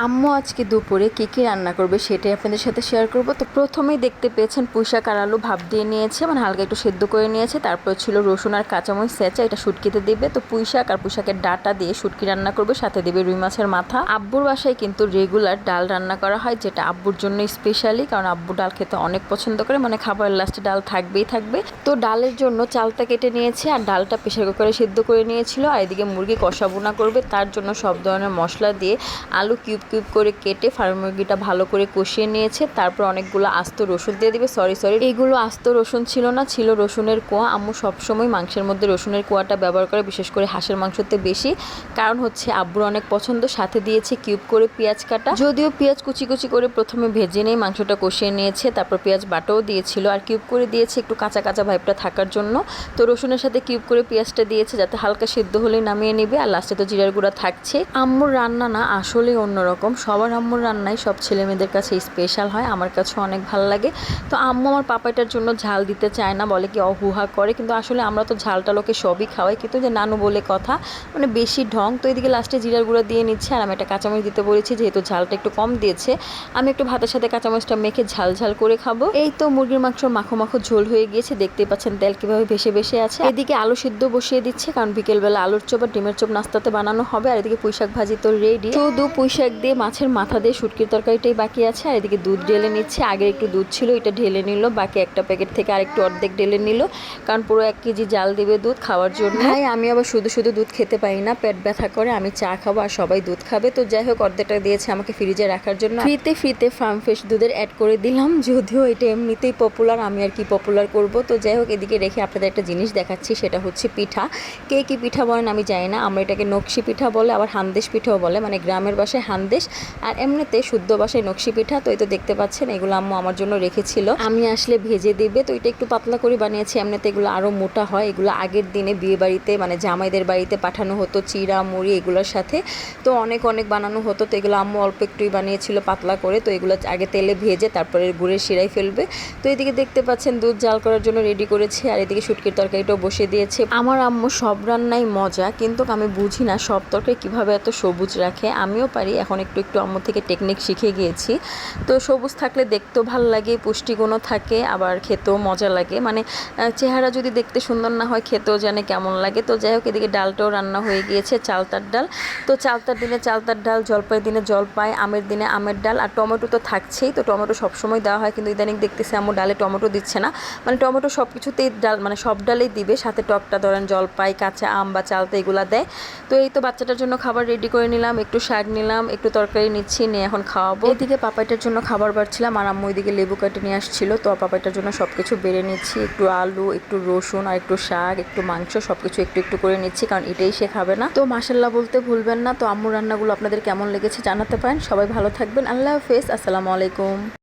আম্মু আজকে দুপুরে কী রান্না করবে সেটাই আপনাদের সাথে শেয়ার করব। তো প্রথমেই দেখতে পেয়েছেন পুঁইশাক আর আলু ভাপ দিয়ে নিয়েছে, মানে হালকা একটু সেদ্ধ করে নিয়েছে। তারপর ছিল রসুন আর কাঁচামরিচ ছেঁচা, এটা শুটকিতে দিবে। তো পুঁইশাক আর পুঁইশাকের ডাটা দিয়ে শুটকি রান্না করবে, সাথে দেবে রুই মাছের মাথা। আব্বুর বাসায় কিন্তু রেগুলার ডাল রান্না করা হয়, যেটা আব্বুর জন্য স্পেশালি, কারণ আব্বু ডাল খেতে অনেক পছন্দ করে, মানে খাবারের লাস্টে ডাল থাকবেই থাকবে। তো ডালের জন্য চালটা কেটে নিয়েছে আর ডালটা প্রেসার কুকারে সেদ্ধ করে নিয়েছিল। আর এদিকে মুরগি কষা বোনা করবে, তার জন্য সব ধরনের মশলা দিয়ে আলু কিউব কিউব করে কেটে ফার্ম মুরগিটা ভালো করে কষিয়ে নিয়েছে। তারপর অনেকগুলো আস্ত রসুন দিয়ে দিবে। সরি এইগুলো আস্ত রসুন ছিল না, ছিল রসুনের কোয়া। আম্মু সবসময় মাংসের মধ্যে রসুনের কোয়াটা ব্যবহার করে, বিশেষ করে হাঁসের মাংসতে বেশি, কারণ হচ্ছে আব্বুর অনেক পছন্দ। সাথে দিয়েছে কিউব করে পেঁয়াজ কাটা, যদিও পেঁয়াজ কুচি কুচি করে প্রথমে ভেজে নিয়ে মাংসটা কষিয়ে নিয়েছে, তারপর পেঁয়াজ বাটাও দিয়েছিল আর কিউব করে দিয়েছে একটু কাঁচা কাঁচা ভাইবটা থাকার জন্য। তো রসুনের সাথে কিউব করে পেঁয়াজটা দিয়েছে যাতে হালকা সিদ্ধ হলেই নামিয়ে নিবে। আর লাস্টে তো জিরার গুঁড়া থাকছে। আম্মুর রান্না না আসলেই অন্যরকম, সবার আম্মুর রান্নাই সব ছেলে মেয়েদের কাছে স্পেশাল হয়, আমার কাছেও অনেক ভালো লাগে। তো আম্মু আমার পাপাইটার জন্য ঝাল দিতে চায় না, বলে কি অহুহা করে, কিন্তু আসলে আমরা তো ঝালটা লোকে সবই খাওয়াই, কিন্তু যে নানু বলে কথা, মানে বেশি ঢং। তো এদিকে লাস্টে জিরার গুঁড়া দিয়ে নিচ্ছে আর আমি একটা কাঁচামরিচ দিতে বলেছি, যেহেতু ঝালটা একটু কম দিয়েছে। আমি একটু ভাতের সাথে কাঁচামরিচটা মেখে ঝাল ঝাল করে খাবো। এই তো মুরগির মাংস মাখো মাখো ঝোল হয়ে গিয়েছে, দেখতেই পাচ্ছেন তেল কিভাবে ভেসে ভেসে আছে। এদিকে আলু সিদ্ধ বসিয়ে দিচ্ছে, কারণ বিকেলবেলা আলুর চপ আর ডিমের চপ নাস্তাতে বানানো হবে। আর এদিকে পুঁইশাক ভাজি তো রেডি, শুধু পুঁইশাক দিয়ে মাছের মাথা দিয়ে শুটকির তরকারিটাই বাকি আছে। আর এদিকে দুধ ঢেলে নিচ্ছে, আগে একটু দুধ ছিল এটা ঢেলে নিল, বাকি একটা প্যাকেট থেকে আরেকটু অর্ধেক ঢেলে নিল, কারণ পুরো 1 কেজি জাল দিবে দুধ খাওয়ার জন্য। হ্যাঁ, আমি আবার শুধু শুধু দুধ খেতে পারি না, পেট ব্যথা করে, আমি চা খাবো আর সবাই দুধ খাবে। তো যাই হোক, অর্ধেকটা দিয়েছে আমাকে ফ্রিজে রাখার জন্য। ফ্রিতে ফার্ম ফ্রেশ দুধের অ্যাড করে দিলাম, যদিও এটা এমনিতেই পপুলার, আমি আর কি পপুলার করব। তো যাই হোক, এদিকে রেখে আপনাদের একটা জিনিস দেখাচ্ছি, সেটা হচ্ছে পিঠা। কে কি পিঠা বলেন আমি জানি না, আমরা এটাকে নকশি পিঠা বলে, আবার হান্দেশ পিঠাও বলে, মানে গ্রামের বাসায় হান্দেশ আর এমনিতে শুদ্ধ বাসায় নকশি পিঠা। তো এই তো দেখতে পাচ্ছেন, এগুলো আম্মু আমার জন্য রেখেছিল, আমি আসলে ভেজে দিবে। তো এটা একটু পাতলা করে বানিয়েছি, এমনিতে এগুলো আরও মোটা হয়। এগুলো আগের দিনে বিয়ে বাড়িতে, মানে জামাইদের বাড়িতে পাঠানো হতো চিড়া মুড়ি এগুলোর সাথে, তো অনেক বানানো হতো। তো এগুলো আম্মু অল্প একটুই বানিয়েছিল পাতলা করে। তো এগুলো আগে তেলে ভেজে তারপরে গুড়ের শিরায় ফেলবে। তো এদিকে দেখতে পাচ্ছেন দুধ জাল করার জন্য রেডি করেছে, আর এদিকে শুটকির তরকারিটাও বসিয়ে দিয়েছে। আমার আম্মু সব রান্নাই মজা, কিন্তু আমি বুঝি না সব তরকারি কীভাবে এত সবুজ রাখে। আমিও পারি, এখন একটু আম্মু থেকে টেকনিক শিখে গিয়েছি। তো সবুজ থাকলে দেখতেও ভালো লাগে, পুষ্টিগুণও থাকে, আবার খেতেও মজা লাগে। মানে চেহারা যদি দেখতে সুন্দর না হয়, খেতেও জানে কেমন লাগে। তো যাই হোক, এদিকে ডালটাও রান্না হয়ে গিয়েছে, চালতার ডাল। তো চালতার দিনে চালতার ডাল, জলপাইয়ের দিনে জলপাই, আমের দিনে আমের ডাল, আর টমেটো তো থাকছেই। তো টমেটো সবসময় দেওয়া হয়, কিন্তু ইদানিং দেখতেছি আম্মু ডালে টমেটো দিচ্ছে না, মানে টমেটো সব কিছুতেই ডাল, মানে সব ডালেই দিবে, সাথে টকটা ধরেন জলপাই, কাঁচা আম বা চালতা এগুলো দেয়। তো এই তো বাচ্চাটার জন্য খাবার রেডি করে নিলাম, একটু শাক নিলাম, একটু তরকারি নিচ্ছি, নিয়ে এখন খাওয়াবো। এদিকে পাপাইটার জন্য খাবার বাড়ছিলাম, আর আম্মু এদিকে লেবু কেটে নিয়ে আসছিল। তো পাপাইটার জন্য সব কিছু বেড়ে নিচ্ছি, একটু আলু, একটু রসুন, আর একটু শাক, একটু মাংস, সব কিছু একটু করে নিচ্ছি, কারণ এটাই সে খাবে না। তো মাশাল্লাহ বলতে ভুলবেন না। তো আম্মুর রান্নাগুলো আপনাদের কেমন লেগেছে জানাতে পারেন। সবাই ভালো থাকবেন, আল্লাহ হাফেজ, আসসালামু আলাইকুম।